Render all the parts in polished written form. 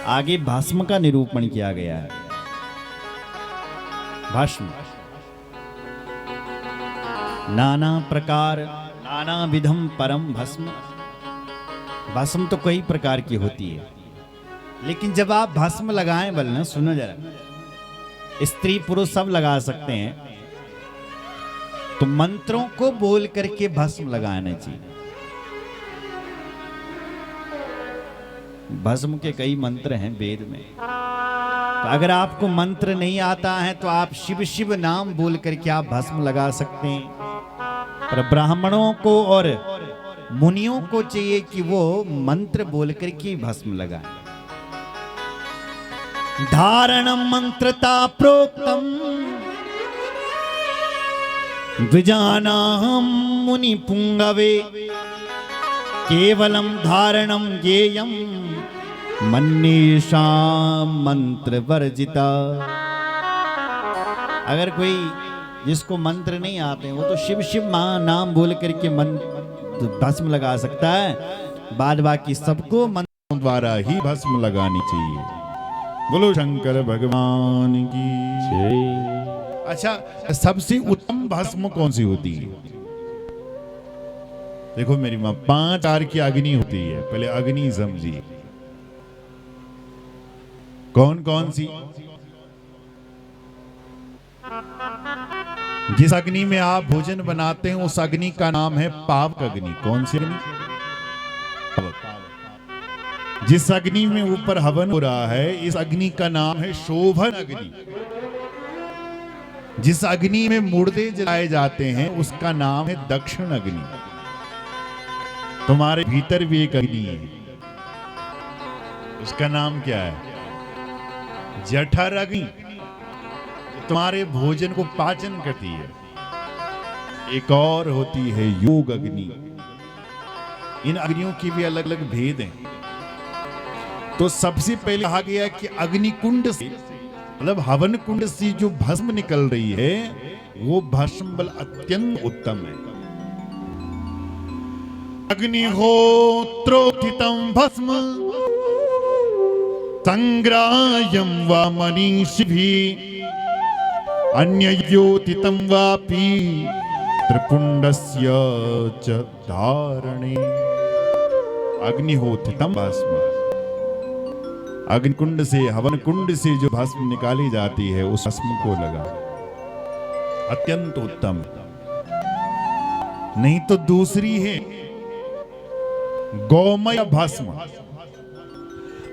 आगे भस्म का निरूपण किया गया है। भस्म नाना प्रकार नाना विधम परम भस्म। भस्म तो कई प्रकार की होती है, लेकिन जब आप भस्म लगाएं, बोलना सुनो जरा, स्त्री पुरुष सब लगा सकते हैं, तो मंत्रों को बोल करके भस्म लगाना चाहिए। भस्म के कई मंत्र हैं वेद में, तो अगर आपको मंत्र नहीं आता है तो आप शिव शिव नाम बोल करके आप भस्म लगा सकते हैं। पर ब्राह्मणों को और मुनियों को चाहिए कि वो मंत्र बोल करके भस्म लगाएं। धारणम मंत्रता प्रोक्तम द्विजानां मुनि पुंगवे केवलम धारणम ज्ञेयम मन्नीषां मंत्र वर्जिता। अगर कोई जिसको मंत्र नहीं आते हैं वो तो शिव शिव मां नाम बोल करके भस्म लगा सकता है, बाद बाकी सबको मंत्रों द्वारा ही भस्म लगानी चाहिए। बोलो शंकर भगवान की जय। अच्छा, सबसे उत्तम भस्म कौन सी होती है? देखो मेरी मां, 5 प्रकार की अग्नि होती है, पहले अग्नि समझिए कौन कौन सी। जिस अग्नि में आप भोजन बनाते हैं उस अग्नि का नाम है पावक अग्नि। कौन सी अग्नि? जिस अग्नि में ऊपर हवन हो रहा है इस अग्नि का नाम है शोभन अग्नि। जिस अग्नि में मुर्दे जलाए जाते हैं उसका नाम है दक्षिण अग्नि। तुम्हारे भीतर भी एक अग्नि है, उसका नाम क्या है? जठर अग्नि, तुम्हारे भोजन को पाचन करती है। एक और होती है योग अग्नि। इन अग्नियों की भी अलग अलग भेद हैं। तो सबसे पहले कहा गया कि अग्नि कुंड से, मतलब हवन कुंड से जो भस्म निकल रही है वो भस्म बल अत्यंत उत्तम है। अग्निहोत्रोत्थितं भस्म संग्राह्यं वा मनीषिभिः अन्ययोतितं वापि त्रिपुंडस्य च धारणे। अग्निहोत्थितं भस्म, अग्निकुंड से, हवन कुंड से जो भस्म निकाली जाती है उस भस्म को लगा, अत्यंत उत्तम। नहीं तो दूसरी है गोमय भस्म।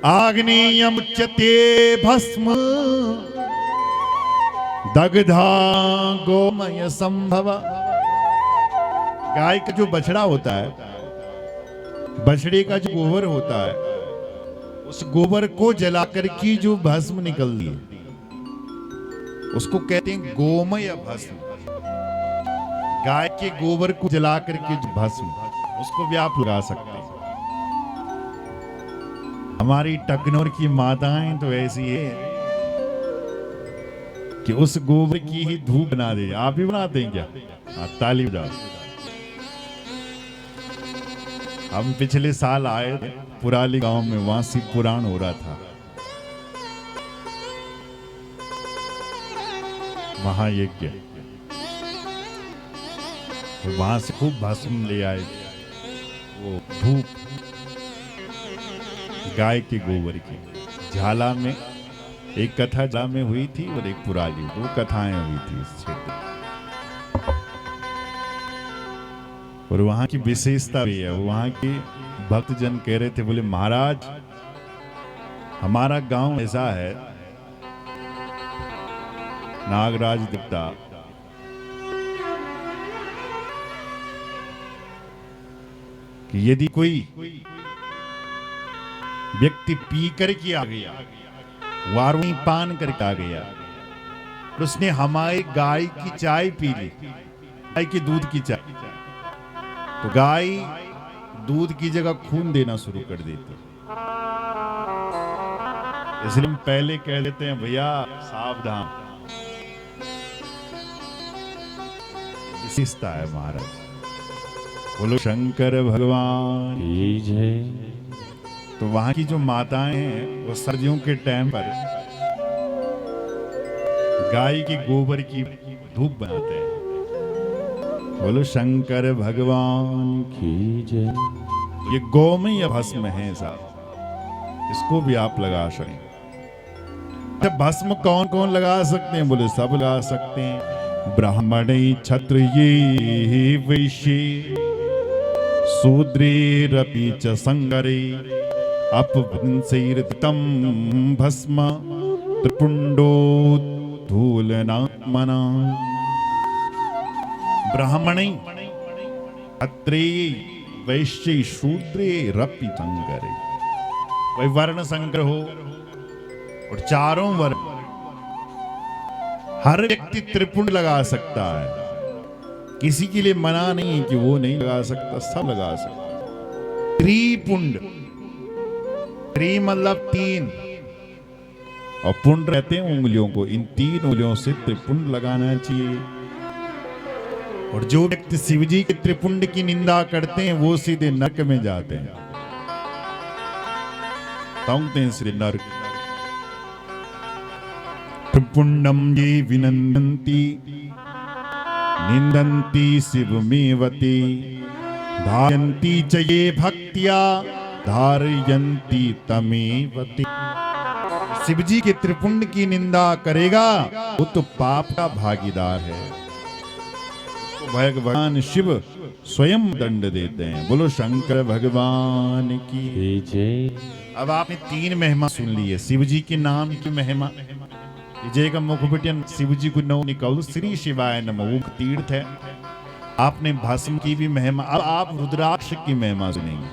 आग्नेयमुच्यते भस्म दग्धा गोमय संभव। गाय का जो बछड़ा होता है, बछड़े का जो गोबर होता है, उस गोबर को जलाकर की जो भस्म निकलती है उसको कहते हैं गोमय भस्म। गाय के गोबर को जलाकर के जो भस्म, उसको भी आप लगा सकते हैं। हमारी टकनौर की माताएं तो ऐसी है कि उस गोबर की ही धूप बना दे। आप भी बनाते हैं क्या? आप ताली बजाओ। हम पिछले साल आए थे पुराली गांव में, वहां शिव पुराण हो रहा था। महायज्ञ, वहां से खूब भस्म ले आए, वो धूप गाय के गोबर की। झाला में एक कथा झाला में हुई थी और एक पुराली, 2 कथाएं हुई थी इस क्षेत्र। और वहां की विशेषता भी है। वहां के भक्तजन कह रहे थे, बोले महाराज हमारा गांव ऐसा है, नागराज देवता कि यदि कोई व्यक्ति पी करके आ गया, वारुणी पान करके आ गया, और उसने हमारे गाय की चाय पी ली, गाय के दूध की चाय, तो गाय दूध की जगह खून देना शुरू कर देती। इसलिए हम पहले कह देते हैं भैया सावधान। विशेषता है महाराज। बोलो शंकर भगवान की जय। तो वहां की जो माताएं हैं वो सर्दियों के टाइम पर गाय के गोबर की धूप बनाते हैं। बोलो शंकर भगवान की जय। ये गोमय भस्म है साहब, इसको भी आप लगा सकते। भस्म कौन कौन लगा सकते हैं? बोले सब लगा सकते हैं। ब्राह्मण क्षत्रिय वैश्य शूद्रेरपि च संगरे अपवंशैर्दितं भस्म त्रिपुंडोद्धूलनात्मना। ब्राह्मण क्षत्रिय वैश्य शूद्रेरपि संगरे, वही वर्ण संकर हो और चारों वर्ण, हर व्यक्ति त्रिपुंड लगा सकता है। किसी के लिए मना नहीं है कि वो नहीं लगा सकता, सब लगा सकता। त्रिपुंड, त्रि मतलब तीन, और पुंड रहते हैं उंगलियों को, इन तीन उंगलियों से त्रिपुंड लगाना चाहिए। और जो व्यक्ति शिवजी के त्रिपुंड की निंदा करते हैं वो सीधे नरक में जाते हैं, तांगते हैं श्री नरक। त्रिपुंडम ये विनंदन्ति निंदन्ति शिवमेवते धारयन्ति च ये भक्त्या धारयन्ति तमेवते। शिवजी के त्रिपुंड की निंदा करेगा वो तो पाप का भागीदार है, तो भगवान शिव स्वयं दंड देते हैं। बोलो शंकर भगवान की जय। अब आपने तीन महिमा सुन ली है शिव जी के नाम की महिमा। जय का मुखबिटियन शिव जी को नौ निकल श्री शिवाय नमः, वो तीर्थ है। आपने भस्म की भी महिमा। अब आप रुद्राक्ष की महिमा सुनेंगे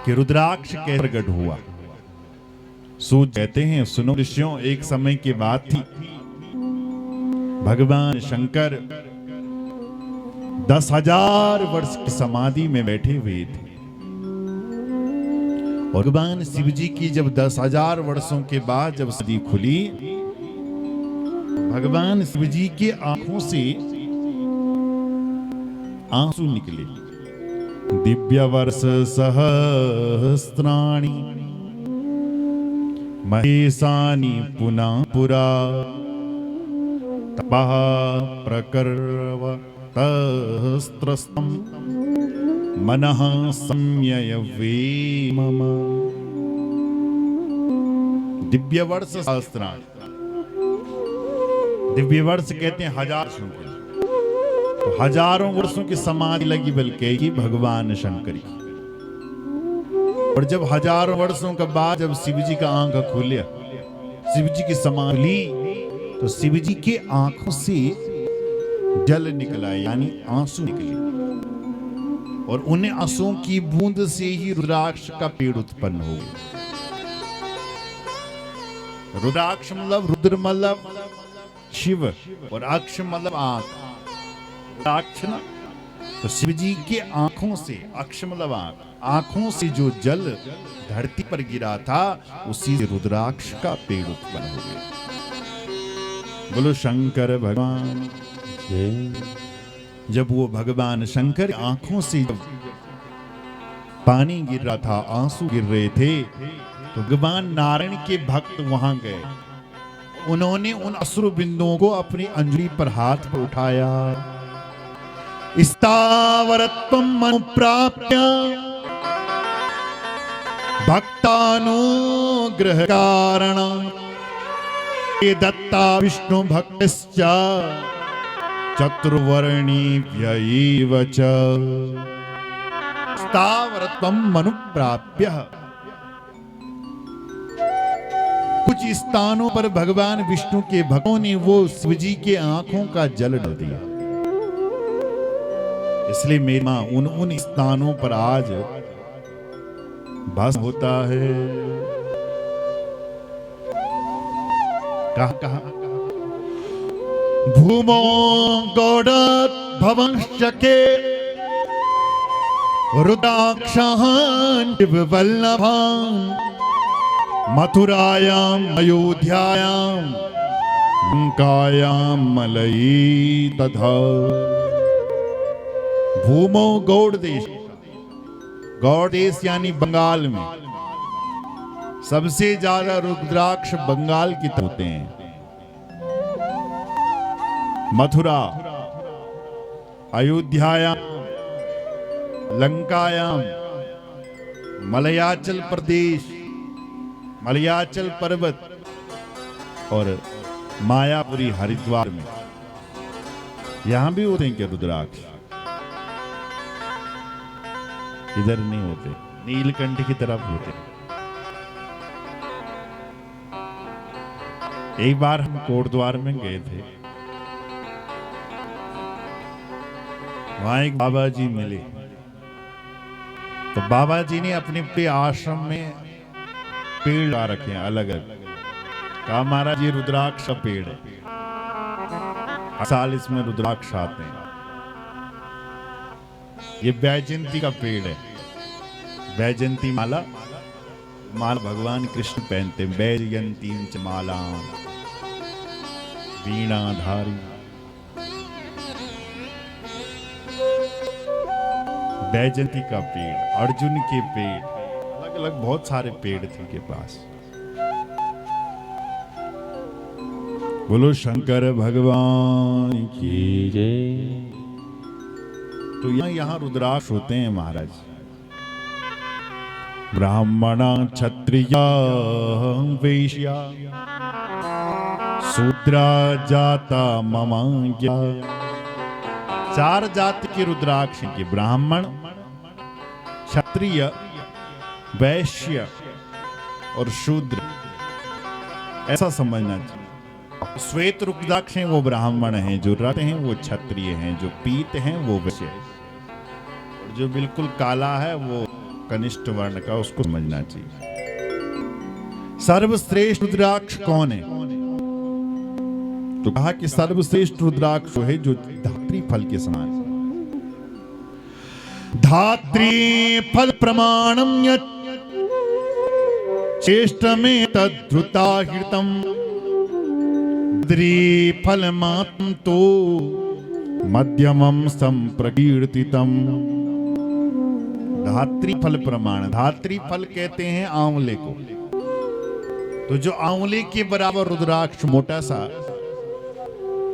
कि रुद्राक्ष कैसे प्रकट हुआ। सूत कहते हैं, सुनो ऋषियों, एक समय की बात थी, भगवान शंकर 10,000 वर्ष की समाधि में बैठे हुए थे। और भगवान शिव जी की जब 10,000 वर्षों के बाद जब समाधि खुली, भगवान शिव जी के आंखों से आंसू निकले। दिव्य वर्ष सहस्राणि महेशानि पुनः पुरा तपः प्रकर्वतस्त्रस्तं मनः संययवे मम। दिव्य वर्ष सहस्राणि, दिव्य वर्ष कहते हैं 1000 वर्षों के, तो हजारों वर्षों की समाधि लगी बल्कि की भगवान शंकर की। और जब हजारों वर्षों के बाद जब शिव जी का आंख खुले, शिव जी की समाधि ली, तो शिव जी के आंखों से जल निकला, यानी आंसू निकले। और उन्हें आंसुओं की बूंद से ही रुद्राक्ष का पेड़ उत्पन्न हो गया। रुद्राक्ष मतलब रुद्र मतलब शिव, और अक्ष मतलब आंख। रुद्राक्ष ना, तो शिव जी के आंखों से, अक्ष मतलब आंख, आंखों से जो जल धरती पर गिरा था उसी से रुद्राक्ष का पेड़ उत्पन्न हो गया। बोलो शंकर भगवान। जब वो भगवान शंकर आंखों से जब पानी गिर रहा था, आंसू गिर रहे थे, तो भगवान नारायण के भक्त वहां गए। उन्होंने उन अश्रु बिंदुओं को अपनी अंजलि पर हाथ पर उठाया। स्थावरत्वं अनुप्राप्य भक्तानुग्रह कारणं ये दत्ता विष्णु भक्तश्च चतुर्वर्णीभ्य एव च। स्थावरत्वं अनुप्राप्य, कुछ स्थानों पर भगवान विष्णु के भक्तों ने वो शिव जी के आंखों का जल डाल दिया। इसलिए मेरी मां उन स्थानों पर आज भस्म होता है। कहा भूमो गौड़ोद्भवंश्चके रुद्राक्षान् वल्लभान् मथुरायाम् अयोध्यायाम् लंकायाम् मलयी तथा। भूमो गौड़ देश, गौड़ देश यानी बंगाल में सबसे ज्यादा रुद्राक्ष बंगाल की तरफ होते हैं। मथुरा, अयोध्यायाम, लंकायाम, मलयाचल प्रदेश, मलयाचल पर्वत और मायापुरी हरिद्वार में यहां भी होते हैं क्या रुद्राक्ष? इधर नहीं होते, नीलकंठ की तरफ होते। एक बार हम कोटद्वार में गए थे, वहां एक बाबा जी मिले, तो बाबा जी ने अपने आश्रम में पेड़ लगा रखे हैं अलग अलग। कहा महाराज ये रुद्राक्ष का पेड़ है, हर साल इसमें रुद्राक्ष आते हैं। ये वैजयंती का पेड़ है, वैजयंती माला, माला भगवान कृष्ण पहनते हैं। वैजयंती च माला वीणाधारी, वैजयंती का पेड़, अर्जुन के पेड़, अलग अलग बहुत सारे पेड़ थे उनके पास। बोलो शंकर भगवान की जय। तो यहाँ रुद्राक्ष होते हैं महाराज। ब्राह्मणा क्षत्रिया वैश्या शूद्रा जाता ममाज्ञा। चार जाति के रुद्राक्ष के, ब्राह्मण, क्षत्रिय, वैश्य और शूद्र, ऐसा समझना चाहिए। श्वेत रुद्राक्ष हैं वो ब्राह्मण हैं, जो रक्त हैं वो क्षत्रिय हैं, जो पीत हैं वो वैश्य, और जो बिल्कुल काला है वो कनिष्ठ वर्ण का, उसको समझना चाहिए। सर्वश्रेष्ठ रुद्राक्ष कौन है? तो कहा कि सर्वश्रेष्ठ रुद्राक्ष है जो धात्री फल के समान है। धात्री फल प्रमाणम यत् श्रेष्ठ में तद्रुता हृतम फल मातम तो मध्यमम संप्रकीर्तितम। धात्री फल प्रमाण, धात्री फल कहते हैं आंवले को। तो जो आंवले के बराबर रुद्राक्ष, मोटा सा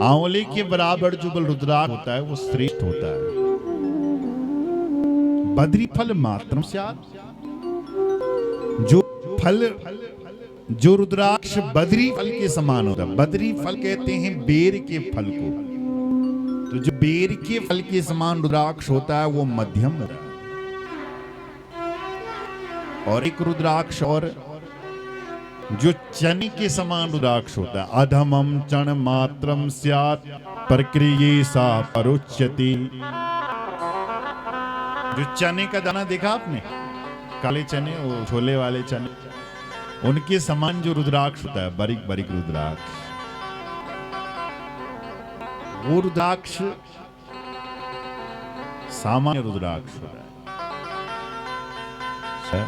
आंवले के बराबर जो रुद्राक्ष होता है वो श्रेष्ठ होता है। बद्री फल मात्रम स्यात्, जो फल, जो रुद्राक्ष बद्री फल के समान होता है। बद्री फल कहते हैं बेर के फल को। तो जो बेर के फल के समान रुद्राक्ष होता है वो मध्यम होता है। और एक रुद्राक्ष और जो चने के समान रुद्राक्ष होता है, अधमम चण मात्रम स्यात् प्रक्रिये सा परोच्यते। जो चने का दाना देखा आपने, काले चने, वो छोले वाले चने, उनके समान जो रुद्राक्ष होता है, बारीक बारीक रुद्राक्ष, वो रुद्राक्ष सामान्य रुद्राक्ष होता है।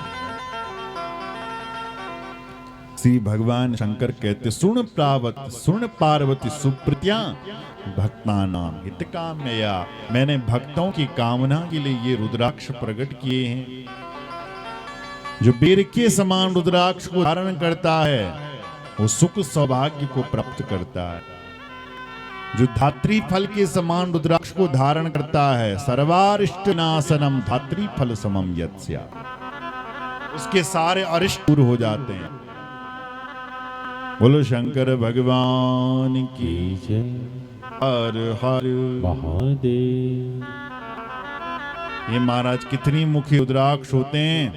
श्री भगवान शंकर कहते, सुन पार्वती सुप्रीत्या भक्तानाम हितकाम्यया। मैंने भक्तों की कामना के लिए ये रुद्राक्ष प्रकट किए हैं। जो बेर के समान रुद्राक्ष को धारण करता है वो सुख सौभाग्य को प्राप्त करता है। जो धात्री फल के समान रुद्राक्ष को धारण करता है, सर्वारिष्ट नाशनम धात्री फल समम यत्स्या, उसके सारे अरिष्ट दूर हो जाते हैं। बोलो शंकर भगवान की जय। हर हर महादेव। ये महाराज कितनी मुखी रुद्राक्ष होते हैं?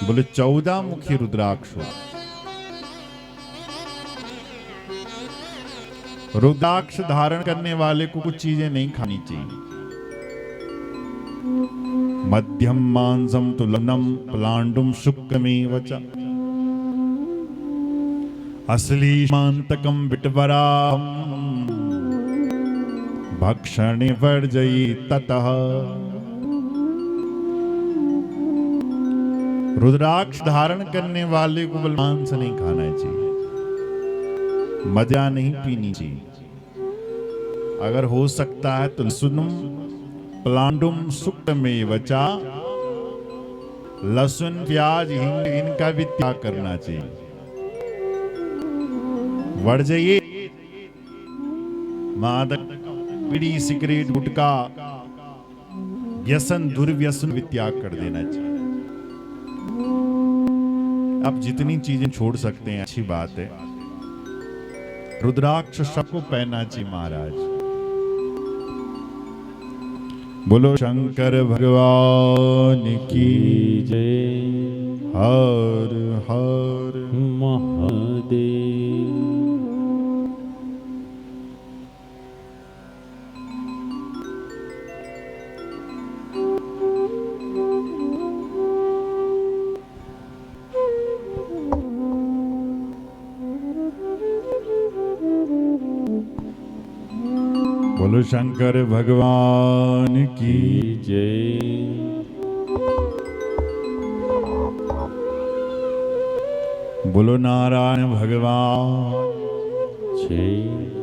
बोले 14 मुखी रुद्राक्ष हो। रुद्राक्ष धारण करने वाले को कुछ चीजें नहीं खानी चाहिए। मध्यम मांसम तुलनम प्लांडुम शुक्रमेव च अश्लीमांतकम विटवराम भक्षणे वर्जयि ततः। रुद्राक्ष धारण करने वाले को मांस नहीं खाना चाहिए, मजा नहीं पीनी चाहिए। अगर हो सकता है तो लहसुन प्लांडुम सुक्त में वचा, लहसुन प्याज हिंग इनका भी त्याग करना चाहिए। बढ़ जाइए मादक, बीड़ी, सिगरेट, गुटखा, व्यसन, दुर्व्यसन भी त्याग कर देना चाहिए। आप जितनी चीजें छोड़ सकते हैं अच्छी बात है। रुद्राक्ष सबको पहनना चाहिए महाराज। बोलो शंकर भगवान की जय। हर हर महादेव। बोलो शंकर भगवान की जय। बोलो नारायण भगवान। जय।